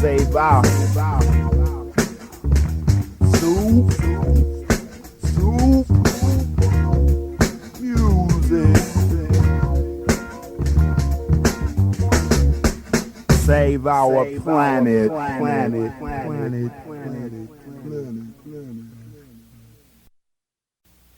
Save out. S.O.U.P. Music. Save our planet.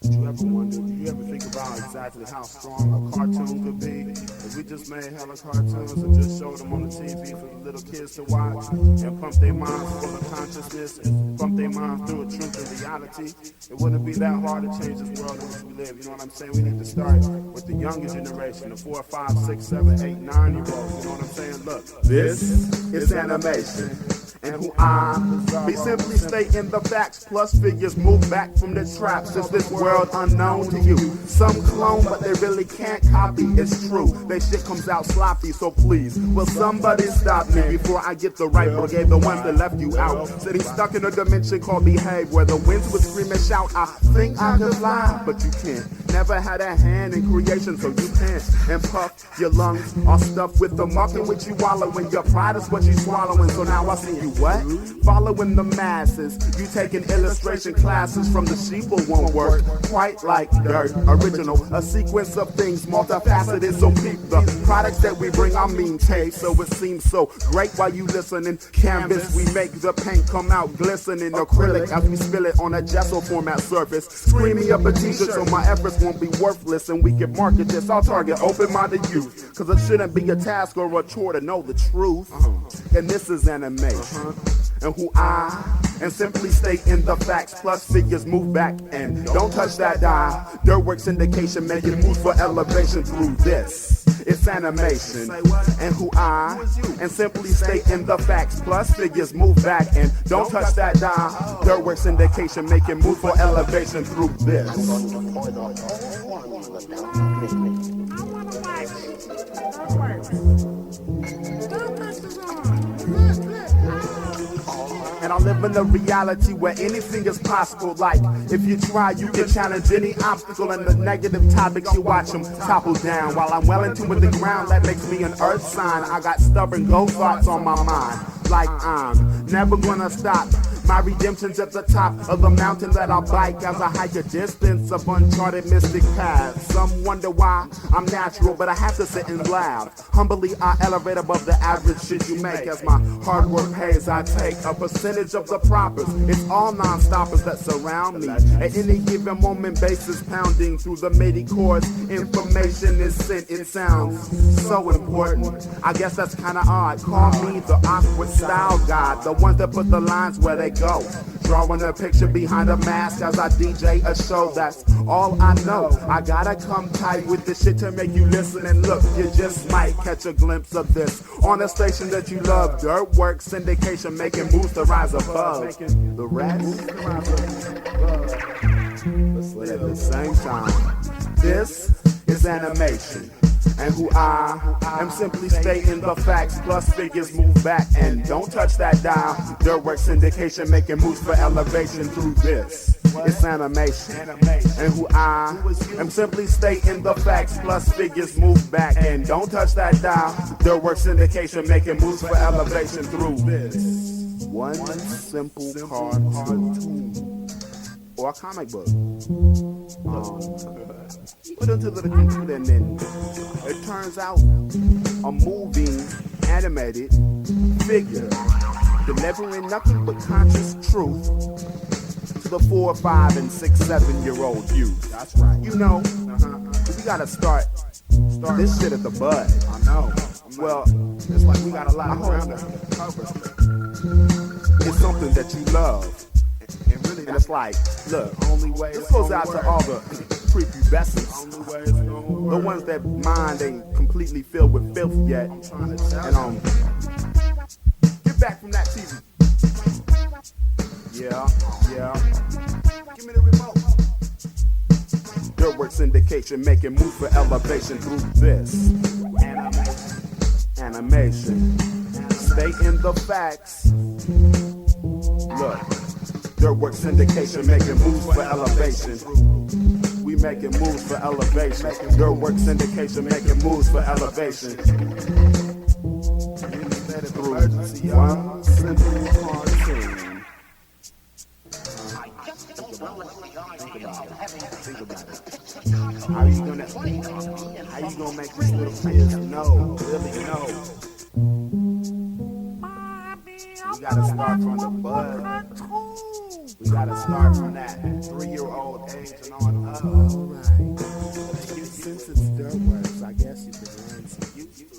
Do you ever wonder, do you ever think about exactly how strong a cartoon could be? If we just made hella cartoons and just showed them on the TV for the little kids to watch and pump their minds full of consciousness and pump their minds through a truth and reality, it wouldn't be that hard to change this world in which we live. You know what I'm saying? We need to start with the younger generation, the 4, 5, 6, 7, 8, 9-year-olds. You know what I'm saying? Look, this is animation. And O.U.r, we simply state in the facts plus figures move back from the traps. Is this world unknown to you? Some clone but they really can't copy, it's true. They shit comes out sloppy, so please will somebody stop me before I get the right brigade, the ones that left you out. Said he's stuck in a dimension called behave, where the winds would scream and shout, I think I could fly, but you can't. Never had a hand in creation, so you can't. And puff, your lungs are stuffed with the muck in which you wallow, when your pride is what you swallowing. So now I see you what? Following the masses. You taking illustration classes from the sheeple won't work quite like dirt. Original, a sequence of things multifaceted, so peep the products that we bring. I mean taste, so it seems so great while you listening. Canvas, we make the paint come out glistening. Acrylic as we spill it on a gesso format surface. Scream me up a t-shirt so my efforts won't be worthless, and we can market this. I'll target open-minded youth, cause it shouldn't be a task or a chore to know the truth. And this is animation. And O.U.r, and simply state in the facts plus figures move back and don't touch that die. Dirtworks indication making moves for elevation through this. It's animation. And O.U.r, and simply state in the facts plus figures move back and don't touch that die. Dirtworks indication making moves for elevation through this. And I live in a reality where anything is possible. Like, if you try, you can challenge any obstacle. And the negative topics, you watch them topple down. While I'm well into with the ground, that makes me an earth sign. I got stubborn goal thoughts on my mind. Like I'm never gonna stop. My redemption's at the top of the mountain that I bike as I hike a distance of uncharted mystic paths. Some wonder why I'm natural, but I have to sit and laugh. Humbly I elevate above the average shit you make. As my hard work pays, I take a percentage of the profits. It's all non-stoppers that surround me. At any given moment, bases pounding through the MIDI chords. Information is sent, it sounds so important. I guess that's kinda odd. Call me the awkward style god, the ones that put the lines where they go. Drawing a picture behind a mask as I DJ a show, that's all I know. I gotta come tight with this shit to make you listen and look. You just might catch a glimpse of this on a station that you love. Dirtwork syndication making moves to rise above the rest. But at the same time, this is animation. And O.U.r, I'm simply stating the facts plus figures move back and don't touch that dial. Dirtwork syndication making moves for elevation through this. It's animation. And O.U.r, I'm simply stating the facts plus figures move back and don't touch that dial. Dirtwork syndication making moves for elevation through this. One simple cartoon or a comic book. Put into the computer and then it turns out a moving, animated figure delivering nothing but conscious truth to the 4, 5, and 6, 7-year-old youth. That's right. You know, we gotta start this shit at the bud. I know. Well, it's like we got a lot of ground to cover. It's something that you love. And it's like, look, this goes out to all the prepubescents, the ones that mind ain't completely filled with filth yet. And get back from that TV. Yeah. Give me the remote. Dirtwork syndication making moves for elevation through this. Animation. Stay in the facts. Look. Dirtwork syndication making moves for elevation. We making moves for elevation. Dirtwork syndication making moves for elevation. Through emergency, y'all. Simple cartoon. Think about it. How you gonna make these little kids know, really know? We gotta start from the bud. We gotta start from that 3-year-old age and on up. Alright. Since it's their words, I guess you could learn some used to it.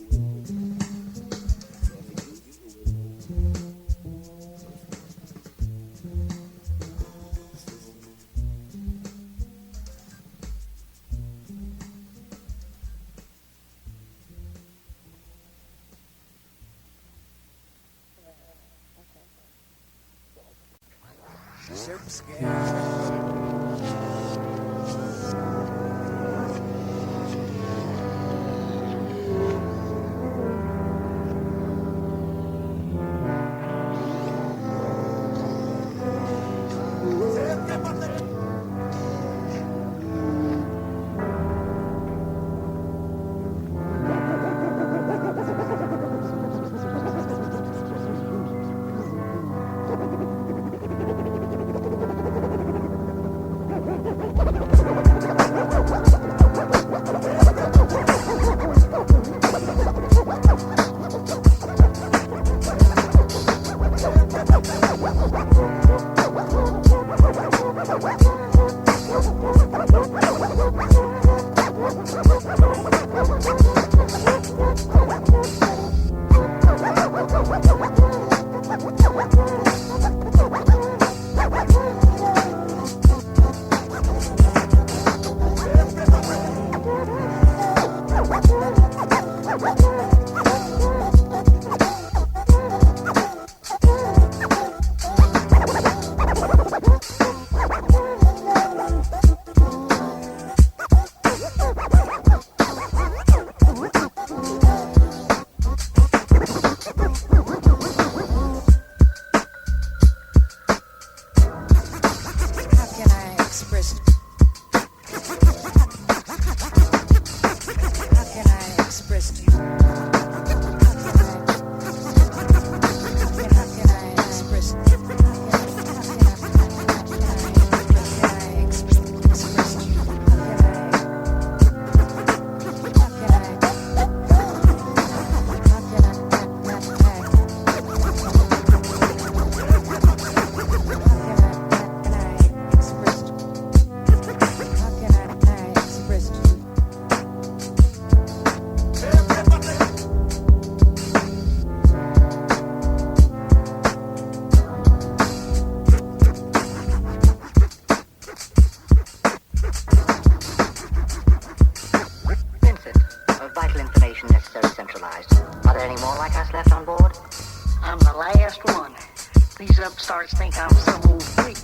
Upstarts think I'm some old freak.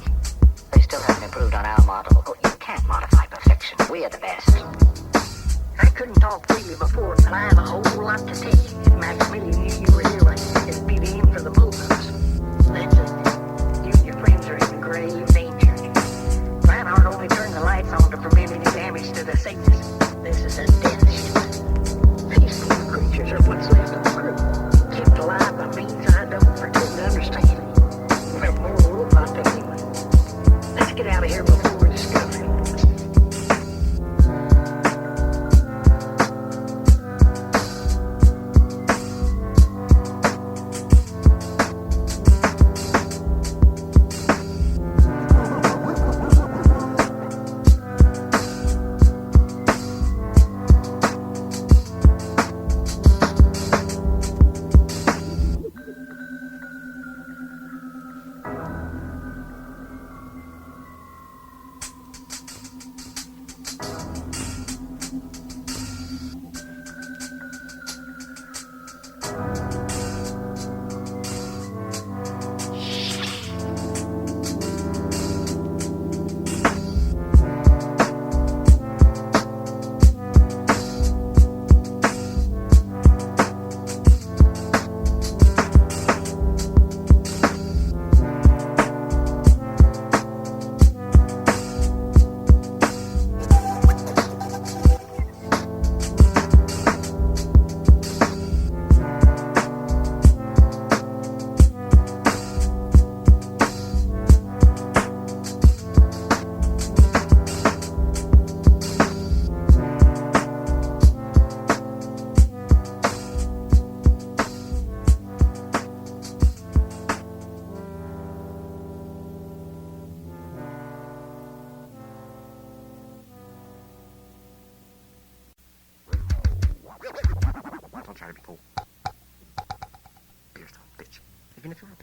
They still haven't improved on our model. Oh, you can't modify perfection. We're the best. I couldn't talk freely before, but I have a whole lot to tell you. If Maximilian knew you were here, like, it'd be the end for the both of us. That's it. You and your friends are in grave danger. Reinhardt only turned the lights on to prevent any damage to the safety. This is a death ship. These little creatures are what's left of the crew. Kept alive by means I don't pretend to understand. We're more robot than human. Let's get out of here before we're discovered. in the Philippines.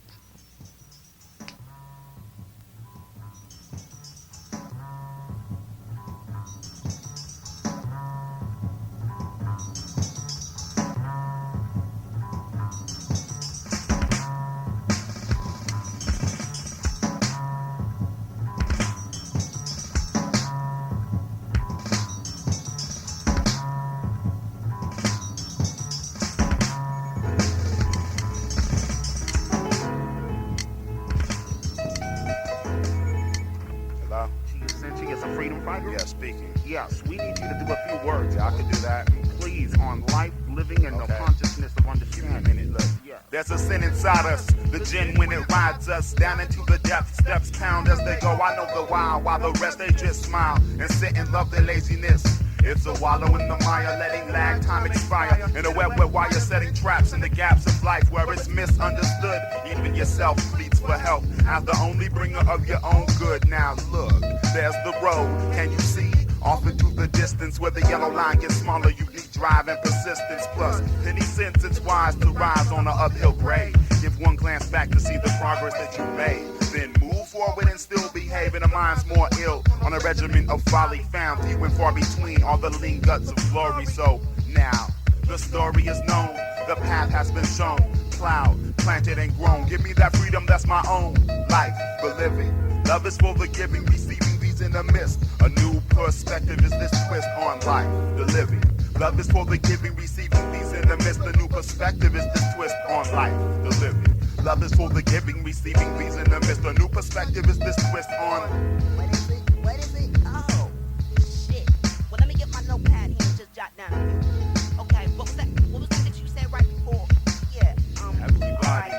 Yeah, speaking. Yes, we need you to do a few words. I could do that. Please, on life, living, and the consciousness of understanding. Give me a minute, look. Yeah. There's a sin inside us, the gin when it rides us down into the depths. Steps pound as they go. I know the why, while the rest they just smile and sit and love their laziness. It's a wallow in the mire, letting lag time expire. In a web where you're setting traps in the gaps of life where it's misunderstood. Even yourself pleads for help as the only bringer of your own good. Now look, there's the road. Can you see? Off into the distance where the yellow line gets smaller, you need drive and persistence. Plus, penny cents, it's wise to rise on an uphill grade. Give one glance back to see the progress that you made. Then move forward and still behave in a mind's more ill. On a regimen of folly found few and far between all the lean guts of glory. So now, the story is known, the path has been shown. Plowed, planted and grown, give me that freedom that's my own. Life, the living, love is for the giving, receiving these in the mist. A new perspective is this twist on life, the living. Love is for the giving, receiving these in the midst. A new perspective is this twist on life, the living. Love is for the giving, receiving these in the midst. A new perspective is this twist on. What is it? What is it? Oh, shit. Well, let me get my notepad here and just jot down a few. Okay, what was that? What was that you said right before? Yeah, Everybody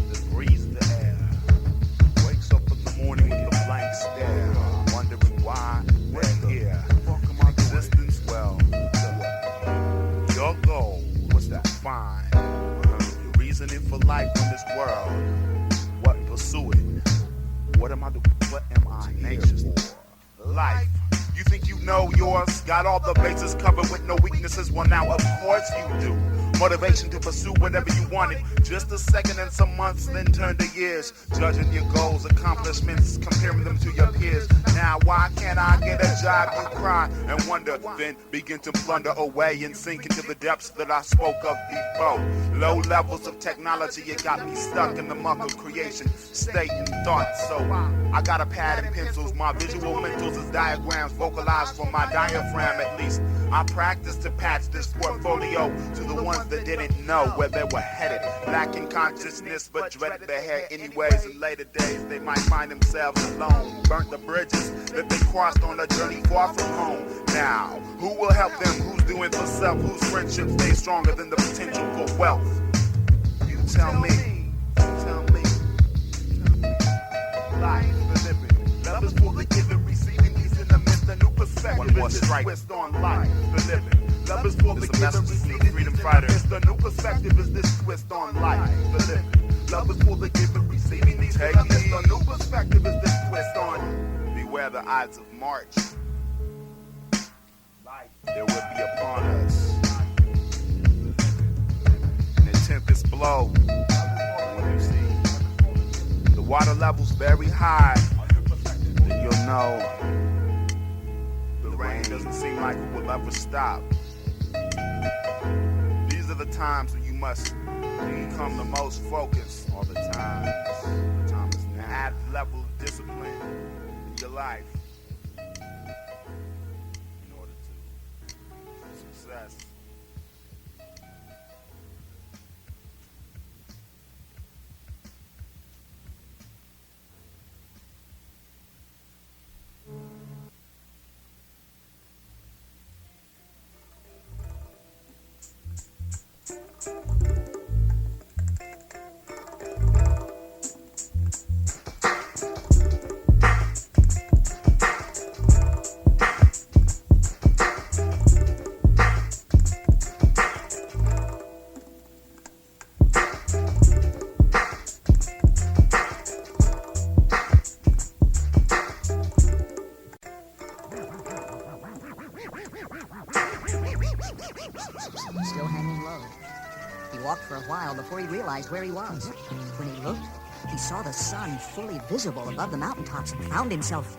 that breathes the air wakes up in the morning with a blank stare, wondering why we're here. Existence, well, your goal was to find your reasoning for life in this world. What pursue it? What am I doing? What am I anxious for? Life. You think you know yours? Got all the bases covered with no weaknesses? Well, now of course you do. Motivation to pursue whatever you wanted. Just a second and some months, then turn to years. Judging your goals, accomplishments, comparing them to your peers. Now why can't I get a job? You cry and wonder, then begin to plunder away and sink into the depths that I spoke of before. Low levels of technology, it got me stuck in the muck of creation, state and thought. So I got a pad and pencils, my visual mentals is diagrams, vocalized from my diaphragm at least. I practice to patch this portfolio to the ones that didn't know where they were headed. Lacking consciousness but dreaded their head anyways. In later days they might find themselves alone. Burnt the bridges that they crossed on a journey far from home. Now, who will help them? Who's doing for self? Whose friendship stays stronger than the potential for wealth? You tell me. Tell me. Life, the living. Love is for the giving, receiving these in the midst. A new perspective. One more strike. Twist on life, the living. Love is for the giving, receiving freedom fighter. The new perspective is this twist on life, the living. Love is for the giving, receiving these in the midst. The new perspective is this twist on. Beware the Ides of March. There will be upon us. And the tempest blow. When you see the water levels very high, then you'll know the rain doesn't seem like it will ever stop. These are the times when you must become the most focused. All the time. The time is now. Add level of discipline in your life in order to success. while before he realized where he was. When he looked, he saw the sun fully visible above the mountaintops and found himself...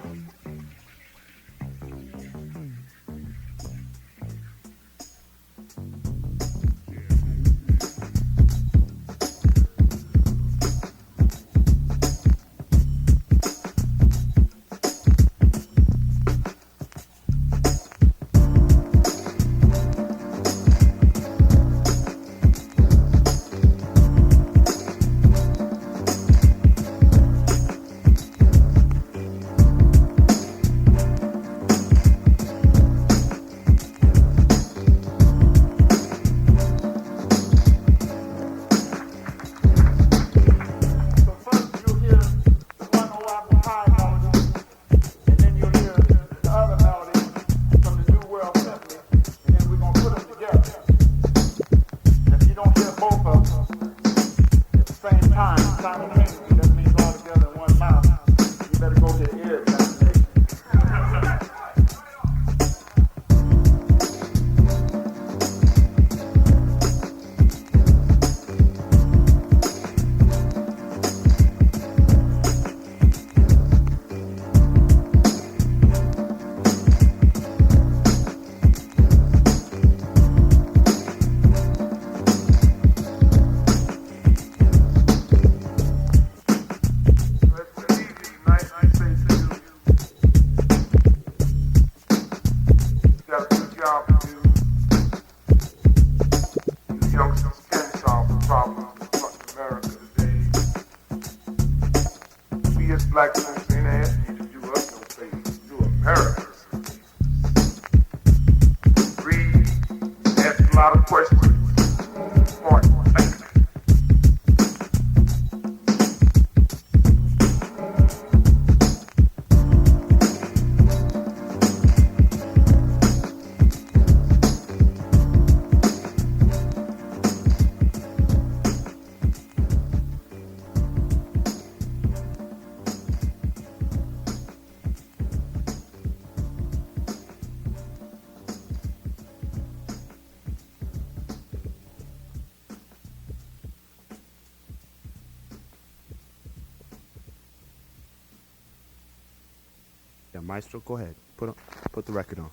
Maestro, go ahead. Put the record on.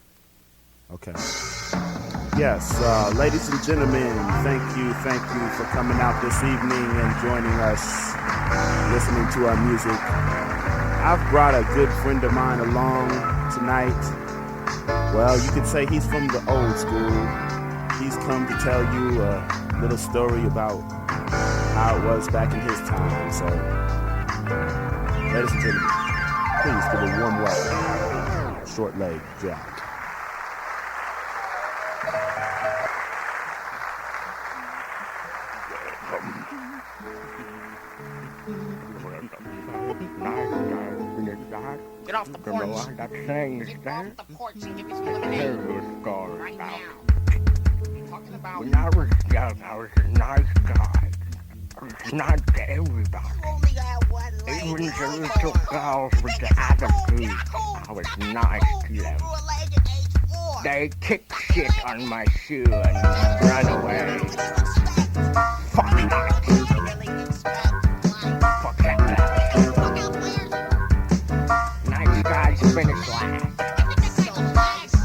Okay. Yes, ladies and gentlemen, thank you for coming out this evening and joining us, listening to our music. I've brought a good friend of mine along tonight. Well, you could say he's from the old school. He's come to tell you a little story about how it was back in his time. So, ladies and gentlemen, please give a warm welcome, Short Leg Jack. Get off the porch. Get off the porch and give me some lemonade. Right now. Talking about... When I was young, I was a nice guy. I was nice to everybody. You only got one leg. Even the little girls with the attitude, I was nice to them. They kicked shit on my shoe and ran away. Fuck that. Fuck that. Nice guys finish last.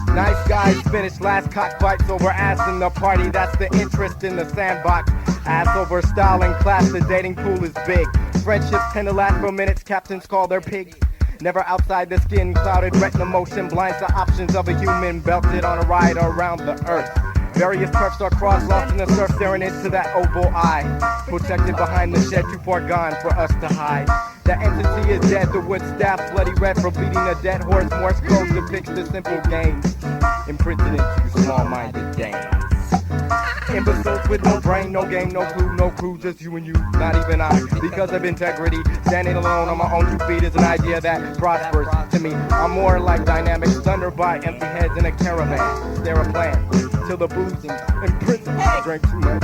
Nice guys finish last, cockfights over ass in the party, that's the interest in the sandbox. Ass over style and class, the dating pool is big. Friendships tend to last for minutes, captains call their pigs. Never outside the skin, clouded retina motion blinds the options of a human belted on a ride around the earth. Various turfs are crossed, lost in the surf, staring into that oval eye. Protected behind the shed, too far gone for us to hide. The entity is dead, the wood staff bloody red for beating a dead horse. Morse code depicts the simple game, imprinted into small-minded dames. Imbeciles with no brain, no game, no clue, no crew, just you and you, not even I. Because of integrity, standing alone on my own 2 feet is an idea that prospers. To me, I'm more like dynamics, thundered by empty heads in a caravan. Stare a plan, till the boozing in prison, drank too much.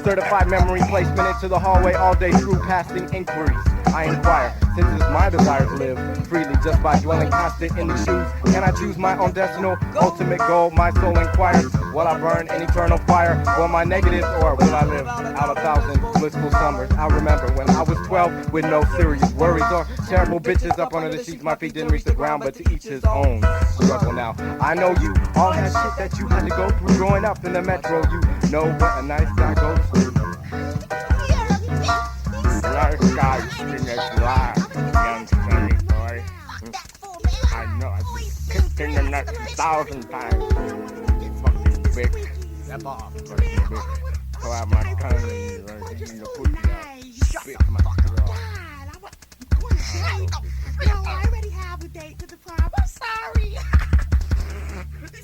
Certified memory placement into the hallway all day through, passing inquiries. I inquire, since it's my desire to live freely just by dwelling constant in the shoes. Can I choose my own destiny, ultimate goal? My soul inquires, will I burn in eternal fire? Will my negatives, or will I live out 1,000 blissful summers? I remember when I was 12 with no serious worries or terrible bitches up under the sheets. My feet didn't reach the ground, but to each his own struggle. Now I know you all had shit that you had to go through growing up in the metro. You know what a nice guy goes through. Nice guy in his life, young sunny boy. I know I've been kicked in the nuts 1,000 times. Fucking bitch. Step off. Fucking bitch. Pull out my tongue and the pussy out. Spit my throat. No, I already have a date to the prom. I'm sorry.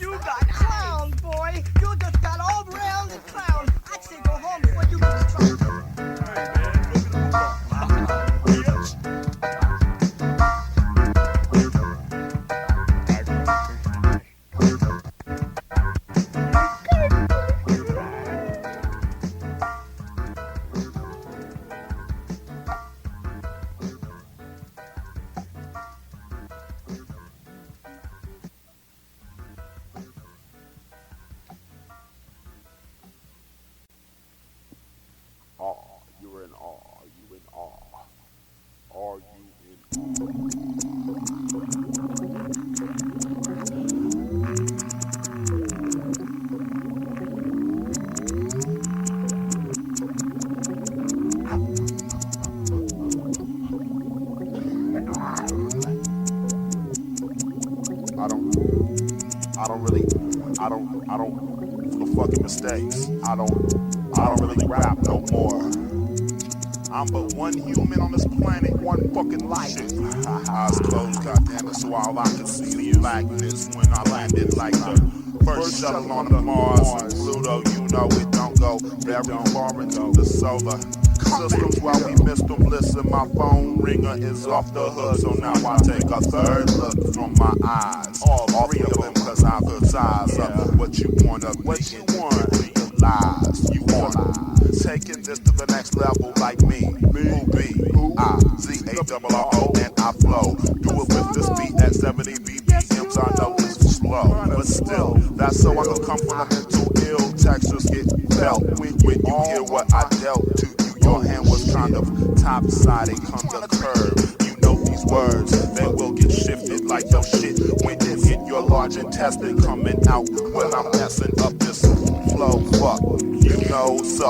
You got clown, boy. You just got all around the clown. I'd say go home before you get struck. You're in awe. Are you in awe? Are you I don't for the fucking mistakes. I don't really rap no more. I'm but one human on this planet, one fucking life. Eyes closed, goddammit, so all I could see is blackness when I landed like the first shuttle on the Mars. Pluto, you know it don't go very far into the solar systems while we missed them. Listen, my phone ringer is off the hook, so now I take a third look from my eyes. All three of them, cause I could size up what you wanna what you want. Realize you wanna taking this to the next level like me. Who be Izadope and I flow. Do it with this beat at 70 BPMs. I know this is slow, but still, that's so I can come from the mental ill. Textures get felt when you hear what I dealt to you. Your hand was kind of top-sided, come the curve. You know these words, they will get shifted like your shit when it hit your large intestine coming out when I'm messing up this flow. Fuck, you know, so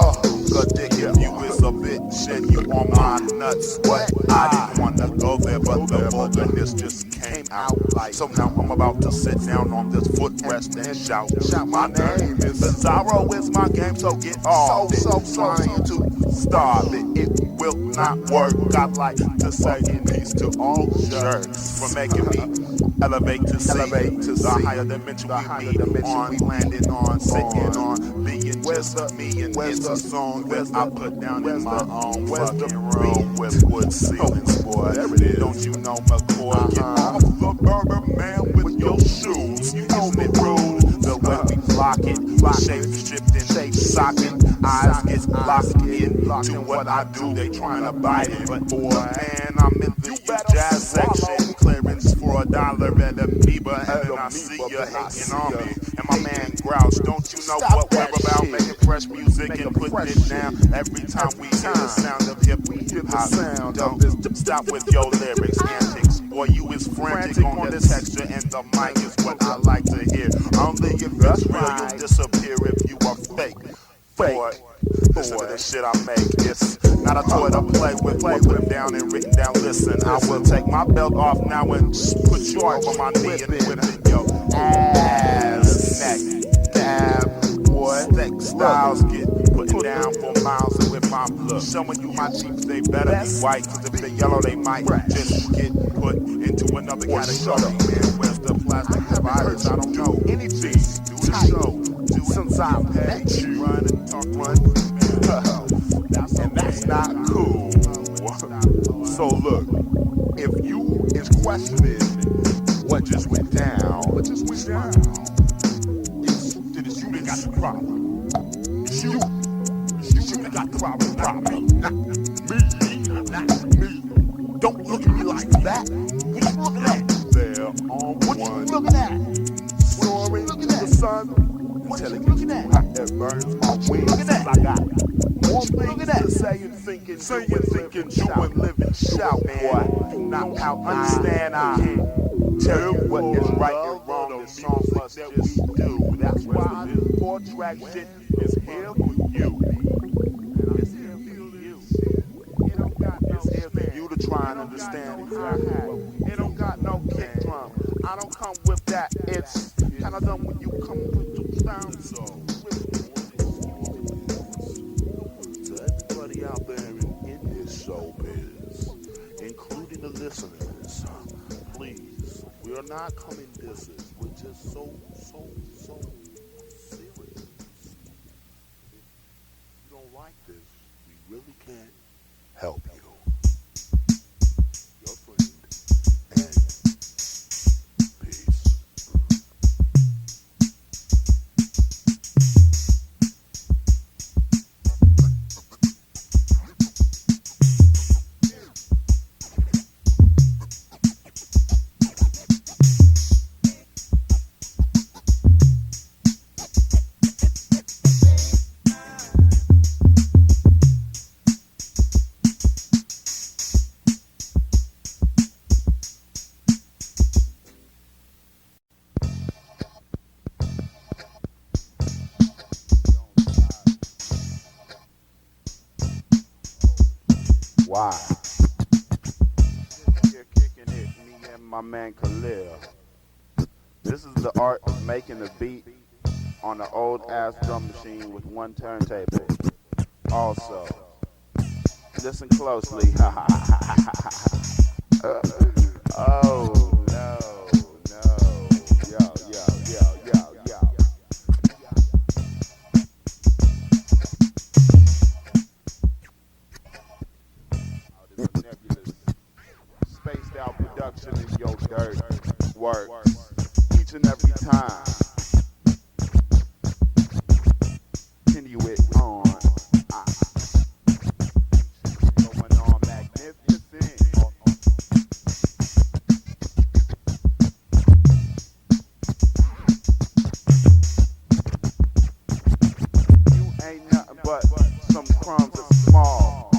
good dick if you is a bitch and you on my nuts. What? I didn't wanna go there, but the vulgarness just came out like. So now I'm about to sit down on this footrest and shout. My name is Bizarro, is my game, so get off it. Trying to starve it, it will not work. I'd like to say peace to all jerks for making me elevate to see the higher dimension we be on, landing on, sitting on, being just me, and it's a song that I put down in my own fucking room with wood ceilings, boy. Don't you know McCoy? Get off the burger, man, with your shoes. Isn't it rude? The way we block it, shape shifting, shape socking, eyes get locked in to what I do. They trying to bite it, but boy, man, I'm in the jazz section. Clearance for $1 at Amoeba, and then I see you hating on me. And my man Grouch, don't you know what we're about? Making fresh music and putting it down. Every time we hear the sound of hip hop, don't stop with your lyrics, antics. Boy, you is frantic on the texture, and the mic is what I like to hear. Only if it's real, you'll disappear if you are fake. Boy, listen to the shit I make. It's not a toy to play with, put it down and written down. Listen, I will take my belt off now and put you over my knee and whip it, yo. Ass, neck, dab, boy. Styles get put down for miles and with my look. Showing you my cheeks, they better be white, cause if they're yellow, they might just get put into another category. Man, where's the plastic dividers? I don't know. Anything, do the show. Since I met you, run and talk, and that's not cool. So look, if you is questioning what just went down, then it's you that got the problem. It's you that got problem, not me. Don't look at me like that. What you looking at? There on What you one looking at? soaring looking to at? the sun. What you Telling looking you at? how it burns my wings. looking at? I got more you looking things at? to say and thinking, doing, living, shout, boy. Do not understand, I can't tell you what is right and wrong. This song must just do. That's why this 4-track shit is here for you. It's here for you. It's here for you to try and understand exactly what we do. It don't got no kick drum. I don't come with that. It's kind of done when you come with the sound. So, to everybody out there in this showbiz, including the listeners, please, we are not coming dissing. We're just so serious. If you don't like this, we really can't help you. Your friend, and peace. Why? Here kicking it, me and my man Khalil. This is the art of making a beat on an old ass drum machine with one turntable. Also, listen closely. Oh no, yo. This is Nebulus, spaced out production in your dirt work each and every time. Continue it on. Going on magnificent. You ain't nothing but some crumbs that's small.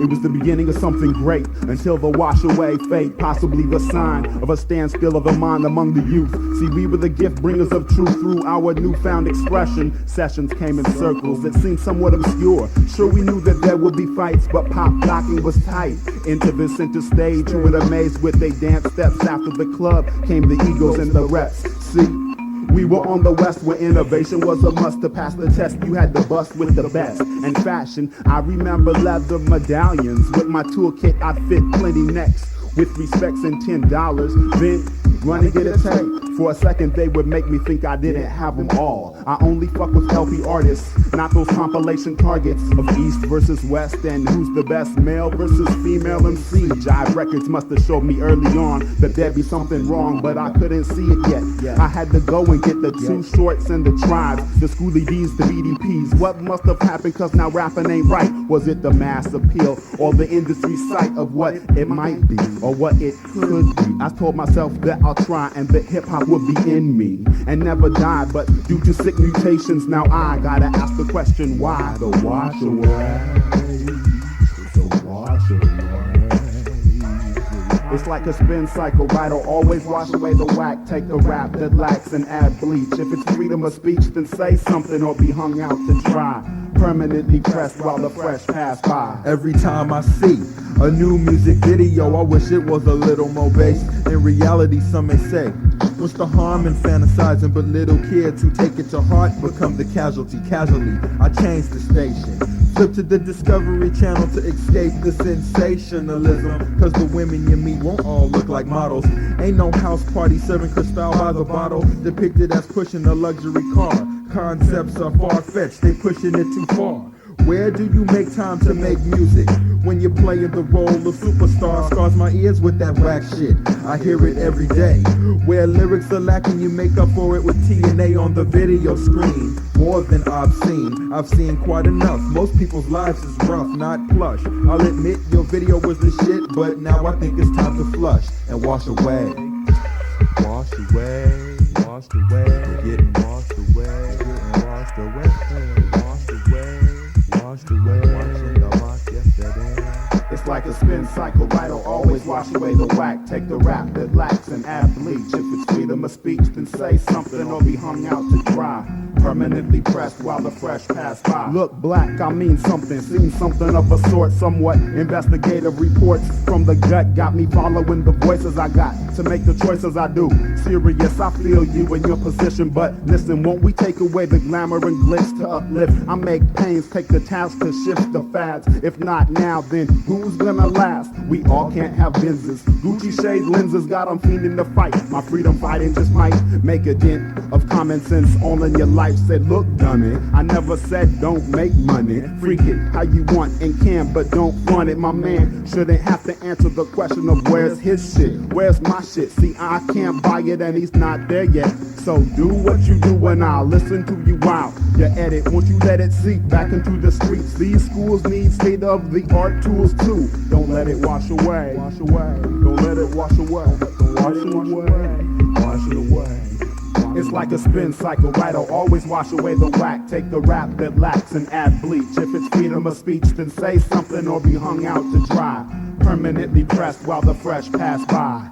It was the beginning of something great until the Washaway fate, possibly the sign of a standstill of the mind among the youth. See, we were the gift bringers of truth through our newfound expression. Sessions came in circles that seemed somewhat obscure. Sure, we knew that there would be fights, but pop locking was tight. Into the center stage, who would amaze with they dance steps. After the club came the egos and the reps. See, we were on the west where innovation was a must. To pass the test, you had to bust with the best. And fashion, I remember leather medallions. With my toolkit, I'd fit plenty necks. With respects and $10, then run and get a tape. For a second, they would make me think I didn't have them all. I only fuck with healthy artists, not those compilation targets of East versus West and who's the best male versus female MC. Jive Records must have showed me early on that there'd be something wrong, but I couldn't see it yet. I had to go and get the Two Shorts and the Tribes, the Schoolie D's, the BDPs. What must have happened, cause now rapping ain't right? Was it the mass appeal or the industry sight of what it might be or what it could be? I told myself that I'll try and that hip-hop would be in me and never die, but due to sick mutations, now I gotta ask the question, why? The Washaway, the Washaway. It's like a spin cycle, right'll always wash away the whack. Take the rap that lacks and add bleach. If it's freedom of speech, then say something or be hung out to dry. Permanently pressed while the fresh pass by. Every time I see a new music video, I wish it was a little more based in reality. Some may say, what's the harm in fantasizing? But little kids who take it to heart become the casualty. Casually, I changed the station, flip to the Discovery Channel to escape the sensationalism. Cause the women you meet won't all look like models. Ain't no house party serving Cristal by the bottle, depicted as pushing a luxury car. Concepts are far-fetched, they pushing it too far. Where do you make time to make music when you're playing the role of superstar? Scars my ears with that whack shit, I hear it every day. Where lyrics are lacking, you make up for it with TNA on the video screen. More than obscene, I've seen quite enough. Most people's lives is rough, not plush. I'll admit your video was the shit, but now I think it's time to flush and wash away. Wash away, washed away, we're getting washed away, getting washed away, washed away, washed away, watching the watch yesterday. It's like a spin cycle, right'll always wash away the whack. Take the rap that lacks and add bleach. If it's freedom of speech, then say something or be hung out to dry. Permanently pressed while the fresh pass by. Look black, I mean something, seen something of a sort, somewhat. Investigative reports from the gut got me following the voices I got to make the choices I do. Serious, I feel you in your position, but listen, won't we take away the glamour and glitz to uplift? I make pains, take the task to shift the fads. If not now, then who's gonna last? We all can't have Benzes. Gucci shade lenses got them fiending to fight. My freedom fighting just might make a dent of common sense all in your life. Said, look, dummy, I never said don't make money. Freak it how you want and can, but don't flaunt it. My man shouldn't have to answer the question of where's his shit, where's my shit. See, I can't buy it and he's not there yet. So do what you do and I'll listen to you while you edit. Won't you let it seep back into the streets? These schools need state-of-the-art tools too. Don't let it wash away. Wash away. Don't let it wash away. Don't wash it away. Wash it away. It's like a spin cycle, right'll always wash away the whack. Take the rap that lacks and add bleach. If it's freedom of speech, then say something or be hung out to dry. Permanently pressed while the fresh pass by.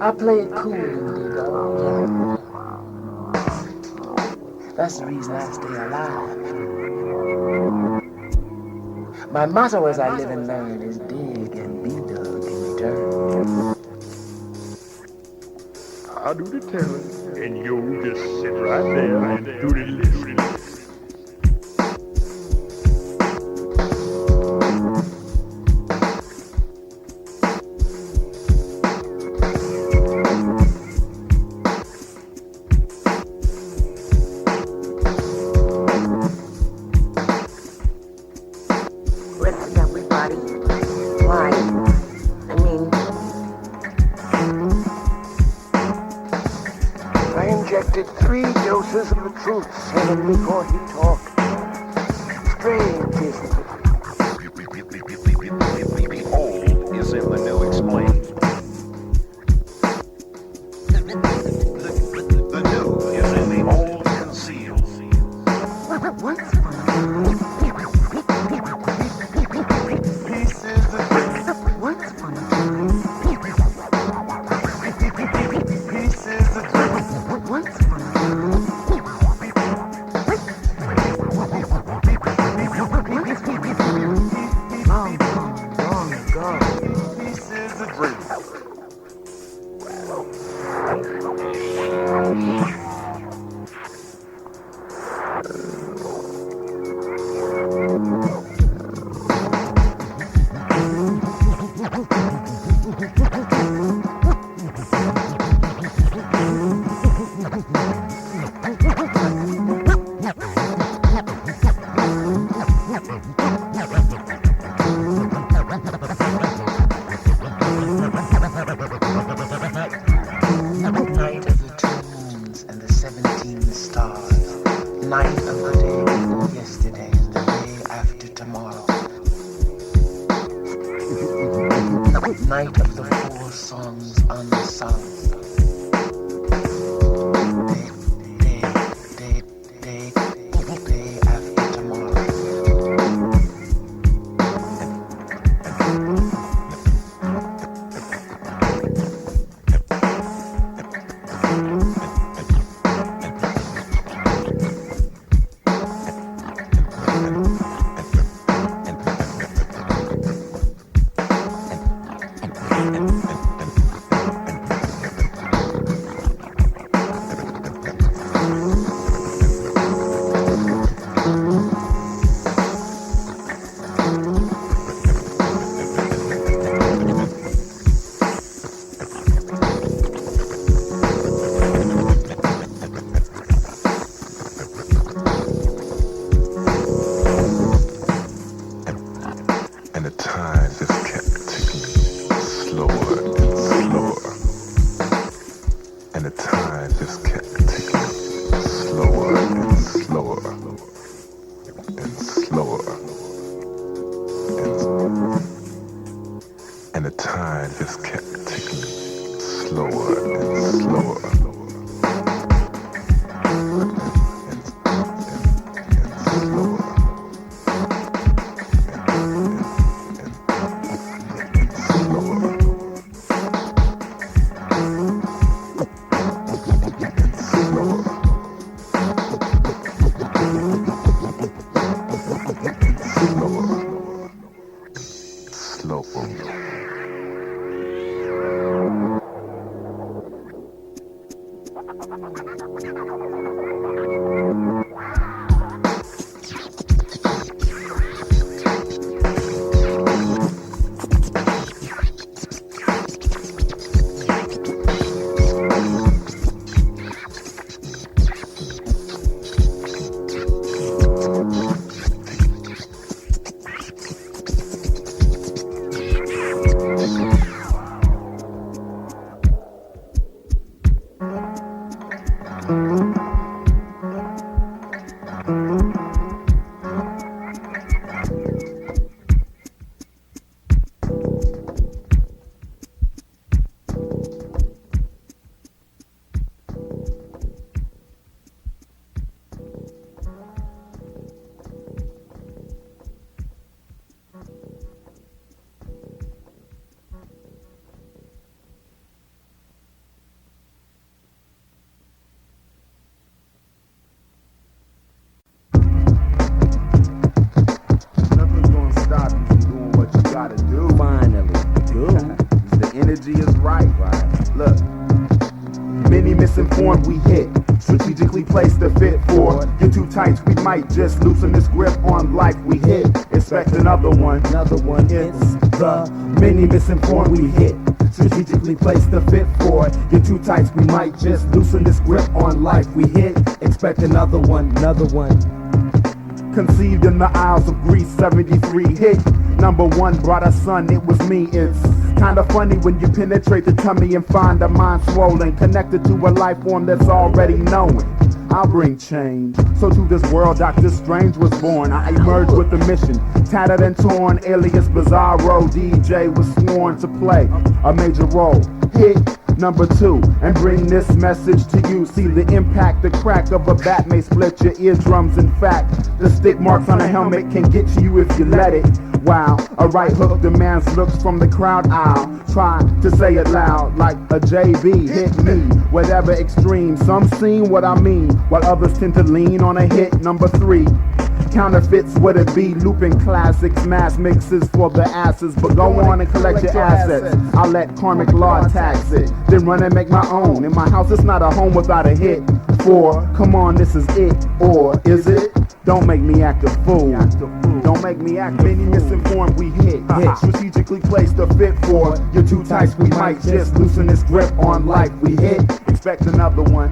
I play it cool, dog. That's the reason I stay alive. My motto as I live and learn is dig and be dug in return. I'll do the telling, and you'll just sit right there and do the listening. Before he talked, strange, isn't it? The old is in the new explained. The new is in the old concealed. Once upon a time, pieces of once upon a time, pieces of once upon a time. Night of the 2 moons and the 17 stars. Night of the day before yesterday and the day after tomorrow. Night of the 4 songs unsung. Day after tomorrow. Misinformed, we hit. Strategically placed to fit for. You're too tight, we might just loosen this grip on life. We hit. Expect another one. It's the many misinformed we hit. Strategically placed to fit for. You're too tight, we might just loosen this grip on life. We hit. Expect another one. Conceived in the Isles of Greece, 73 hit. Number 1 brought a son, it was me. It's kinda funny when you penetrate the tummy and find a mind swollen, connected to a life form that's already knowing. I'll bring change. So to this world, Dr. Strange was born. I emerged with a mission, tattered and torn, alias Bizarro. DJ was sworn to play a major role. Hit number 2, and bring this message to you. See the impact, the crack of a bat may split your eardrums. In fact, the stick marks on a helmet can get to you if you let it. Wow, a right hook demands looks from the crowd. I'll try to say it loud like a JB. Hit me, whatever extreme. Some seen what I mean, while others tend to lean on a hit. Number 3, counterfeits would it be? Looping classics, mass mixes for the asses. But go on and collect your assets. I'll let karmic law tax it, then run and make my own. In my house, it's not a home without a hit. 4, come on, this is it, or is it? Don't make me act a fool. Don't make me act a fool. Many misinformed we hit. Strategically placed to fit for. You're too tight, we might just loosen this grip on life. We hit. Expect another one.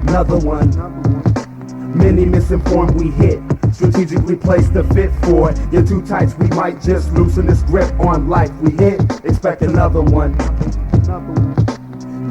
many misinformed we hit. Strategically placed the fit for it. You're too tight, we might just loosen this grip on life we hit. Expect another one.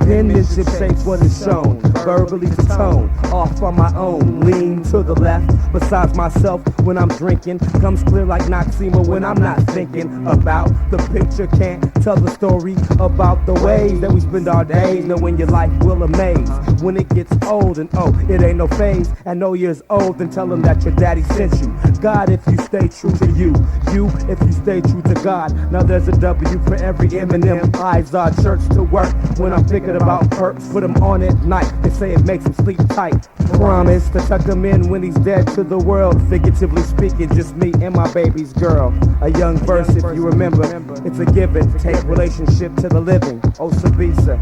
Penmanship shapes what is shown, verbally to tone, off on my own, lean to the left. Besides myself, when I'm drinking, comes clear like Noxema when I'm not thinking about the picture. Can't tell the story about the ways that we spend our days, knowing your life will amaze. When it gets old and oh, it ain't no phase. At no years old, then tell them that your daddy sent you. God if you stay true to you, you if you stay true to God. Now there's a W for every Eminem. Izadope church to work. When I'm thinking about perks, put him on at night. They say it makes him sleep tight. Promise to tuck him in when he's dead to the world. Figuratively speaking, just me and my baby's girl. A young verse if you remember. It's a given. Take relationship to the living. O.U.r.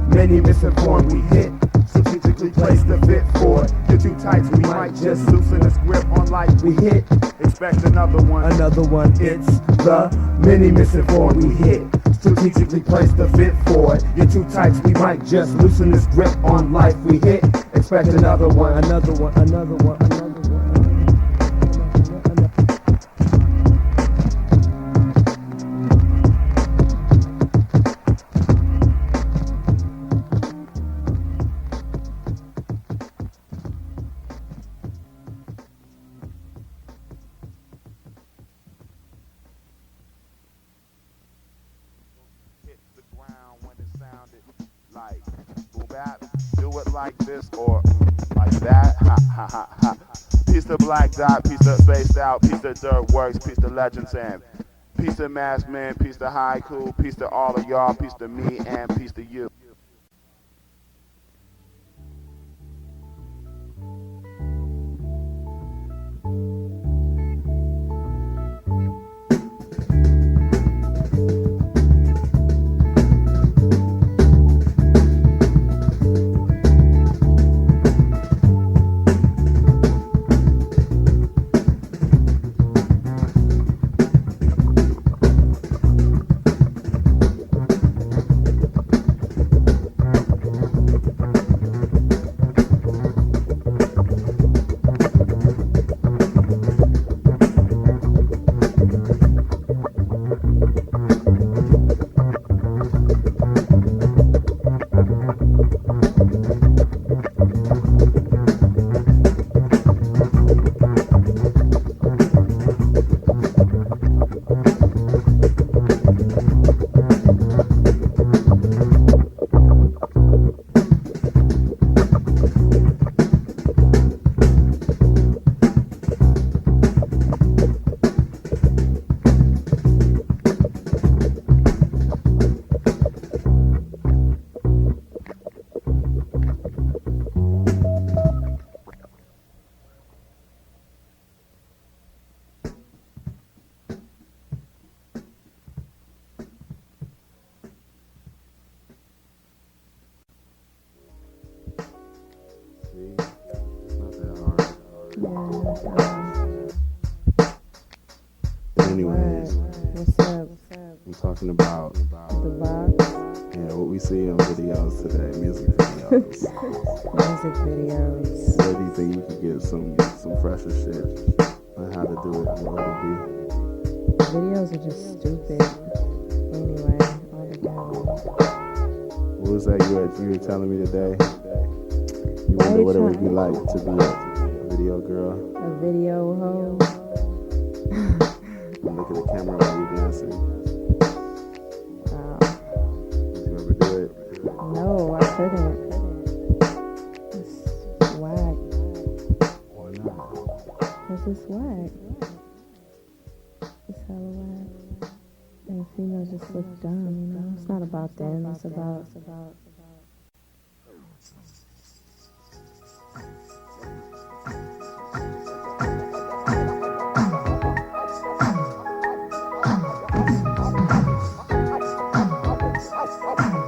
Many misinformed we hit. Strategically placed the fit for it. You're too tight, we might just loosen this grip on life we hit. Expect another one. Another one. It's the many misinformed we hit. Strategically placed the fit for it. You're too tight, we might just loosen this grip on life we hit. Expect another one. Another one. Another one. Another one. Hit the ground when it sounded like boom bap. Do it like this or like that. Ha ha ha ha. Piece of black dot, piece of spaced out, piece of dirt works, piece of legends and piece of masked men, piece of haiku, piece to all of y'all, piece to me and piece to you. Anyways, what's up? I'm talking about the box. Yeah, what we see on videos today, music videos. Music videos. Where do you think you could get some fresher shit on how to do it and what it be? Videos are just stupid. Anyway, altogether. What was that you were telling me today? You wonder what it would be like to be a video girl. A video hoe. And look at the camera while you're dancing. Did you ever do it? No, I couldn't. It's whack. Why not? It's just whack. It's hella whack. And females just look dumb, you know? It's not about them, it's about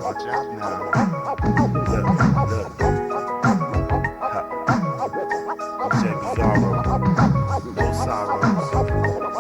Watch out now. Look. Bizarro. No sorrows.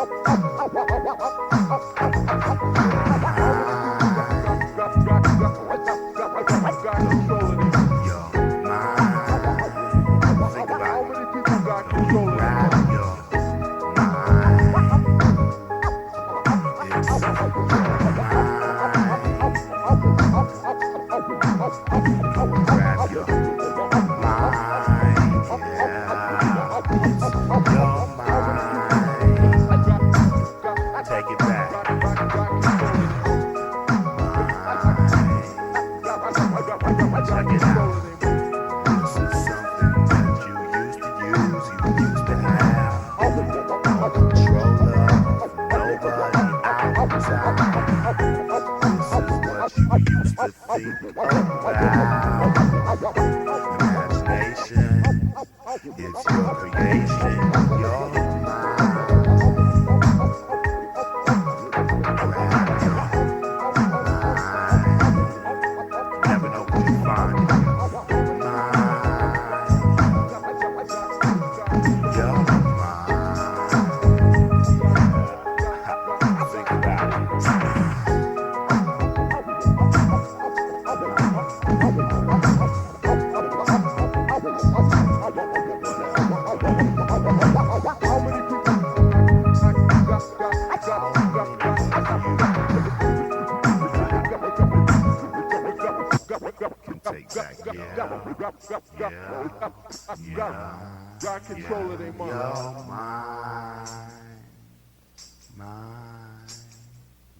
Got control of their mind.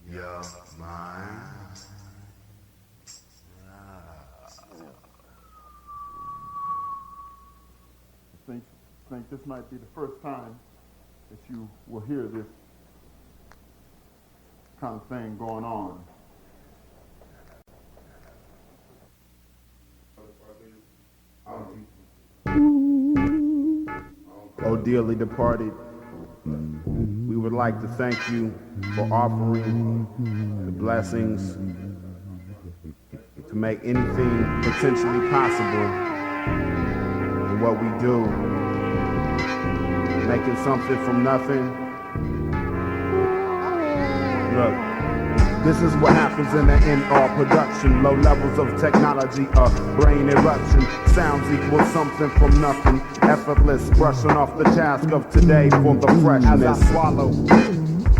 Your mind. I think this might be the first time that you will hear this kind of thing going on. Oh, dearly departed, we would like to thank you for offering the blessings to make anything potentially possible in what we do. Making something from nothing. Look, this is what happens in an in-all production. Low levels of technology, a brain eruption. Sounds equal something from nothing. Effortless, brushing off the task of today for the freshness. As I swallow,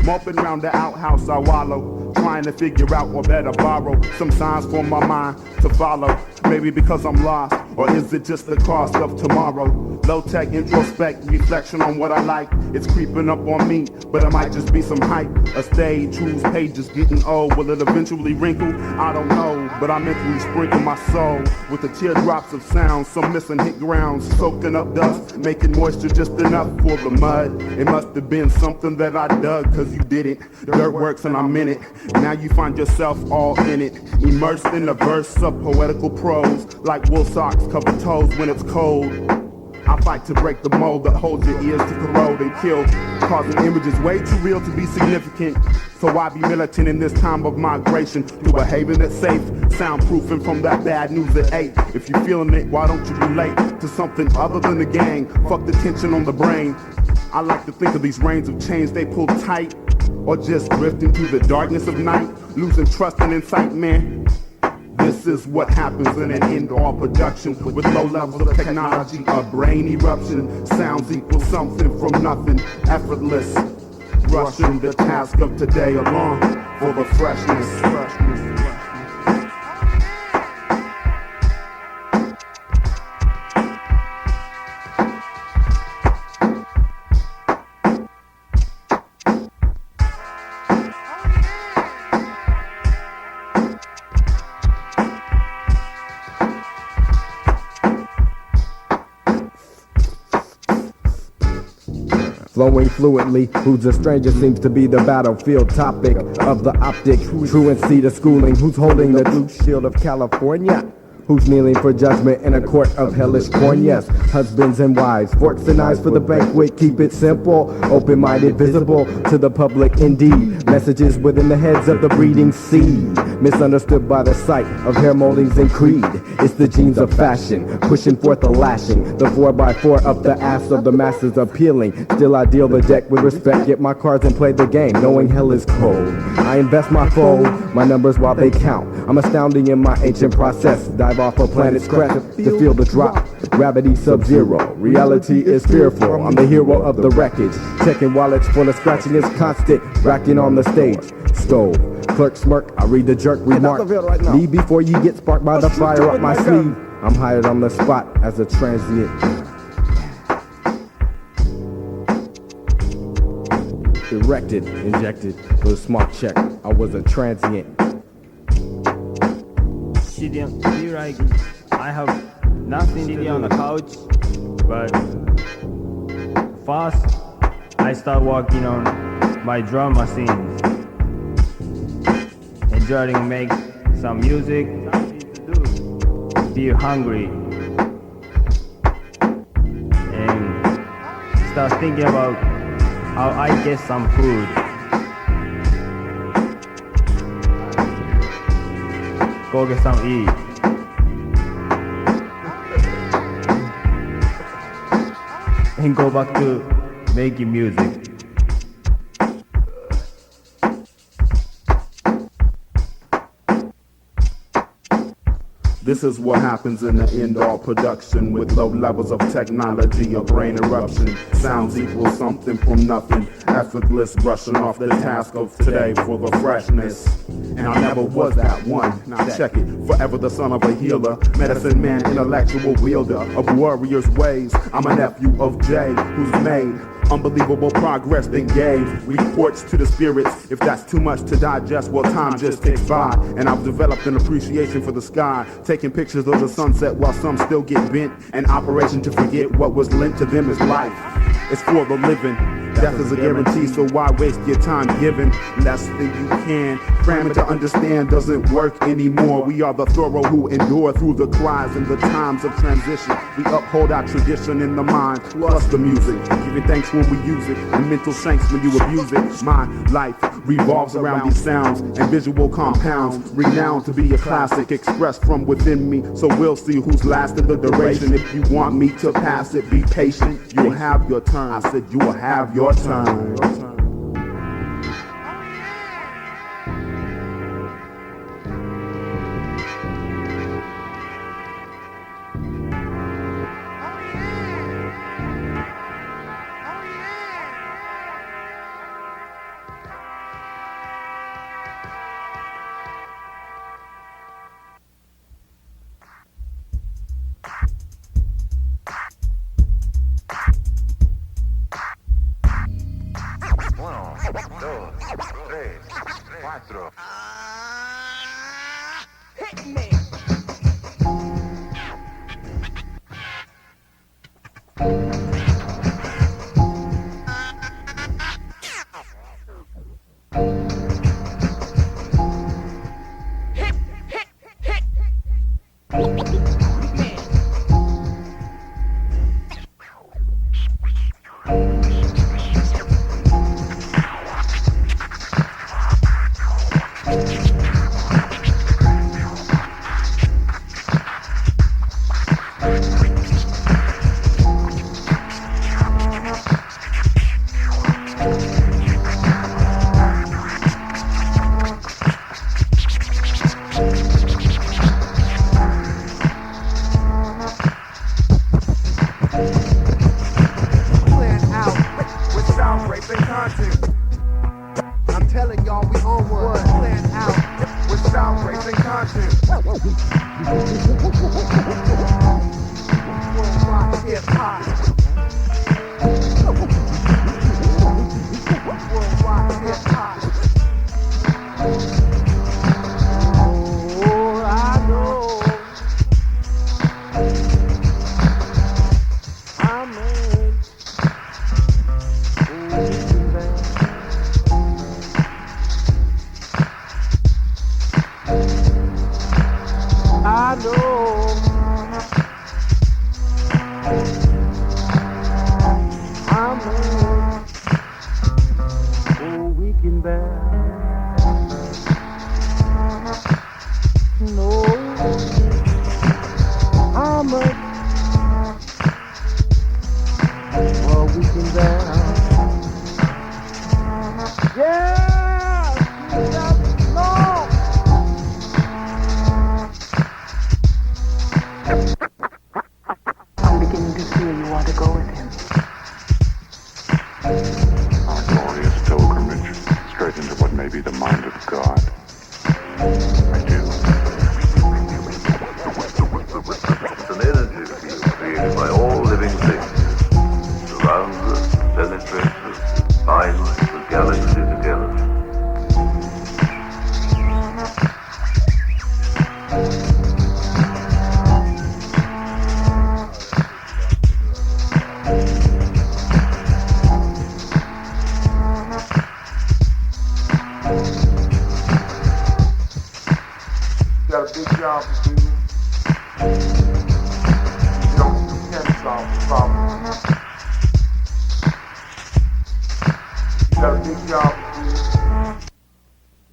moping round the outhouse I wallow, trying to figure out or better borrow some signs for my mind to follow. Maybe because I'm lost, or is it just the cost of tomorrow? Lowtech Introspect, reflection on what I like. It's creeping up on me, but it might just be some hype. A stage whose pages getting old. Will it eventually wrinkle? I don't know, but I mentally sprinkle my soul with the teardrops of sound. Some missing hit grounds, soaking up dust, making moisture just enough for the mud. It must have been something that I dug, cause you did it. Dirt works and I'm in it. Now you find yourself all in it, immersed in a verse of poetical prose. Like wool socks cover toes when it's cold. I fight to break the mold that holds your ears to corrode and kill, causing images way too real to be significant. So why be militant in this time of migration to a haven that's safe, soundproofing from that bad news at 8. If you're feeling it, why don't you relate to something other than the gang? Fuck the tension on the brain. I like to think of these reins of chains they pull tight, or just drift into the darkness of night, losing trust and insight, man. This is what happens in an indoor production with low levels of technology, a brain eruption. Sounds equal something from nothing, effortless. Rushing the task of today along for the freshness. Flowing fluently, who's a stranger seems to be the battlefield topic of the optic. Truancy to schooling, who's holding the blue shield of California? Who's kneeling for judgment in a court of hellish corn? Yes, husbands and wives, forks and knives for the banquet. Keep it simple, open-minded, visible to the public indeed. Messages within the heads of the breeding seed, misunderstood by the sight of hair moldings and creed. It's the genes of fashion, pushing forth a lashing. The 4x4 up the ass of the masses appealing. Still I deal the deck with respect, get my cards and play the game, knowing hell is cold. I invest my fold, my numbers while they count. I'm astounding in my ancient process. Dive off a planet's crest to feel the drop. Gravity sub-zero, reality is fearful. I'm the hero of the wreckage. Checking wallets full of scratching is constant. Racking on the stage, stove. Clerk smirk, I read the jerk remark. Leave before you get sparked by the fire up my sleeve. I'm hired on the spot as a transient. Erected, injected with a smart check. I was a transient. Sitting like I have nothing to do on the couch, but first I start working on my drum machines and trying to make some music, feel hungry, and start thinking about how I get some food. Go get some eat. And go back to making music. This is what happens in the indoor production with low levels of technology, a brain eruption. Sounds equal something from nothing. Effortless, brushing off the task of today for the freshness. And I never was that one. Now check it. Forever the son of a healer, medicine man, intellectual wielder of warriors' ways. I'm a nephew of Jay, who's made unbelievable progress, then gave reports to the spirits. If that's too much to digest, well, time just ticks by. And I've developed an appreciation for the sky, taking pictures of the sunset while some still get bent. An operation to forget what was lent to them is life. It's for the living. Death is a guarantee, so why waste your time giving less than you can? Cramming to understand doesn't work anymore. We are the thorough who endure through the cries and the times of transition. We uphold our tradition in the mind, plus the music. Giving thanks when we use it, and mental shanks when you abuse it. My life revolves around these sounds and visual compounds, renowned to be a classic expressed from within me. So we'll see who's lasting the duration. If you want me to pass it, be patient. You'll have your turn. I said you will have your turn. Hit me. I know we can bear. No, how much more we can bear. Yeah, no. I'm beginning to feel you want to go with him. Our glorious pilgrimage straight into what may be the mind of God. I do. It's an energy field created by all living things. Surrounds us, penetrates us, binds the galaxy together. You got a big job to do. You can solve the problem. You got a big job to do.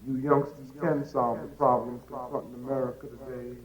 You youngsters can solve the problems confronting America today.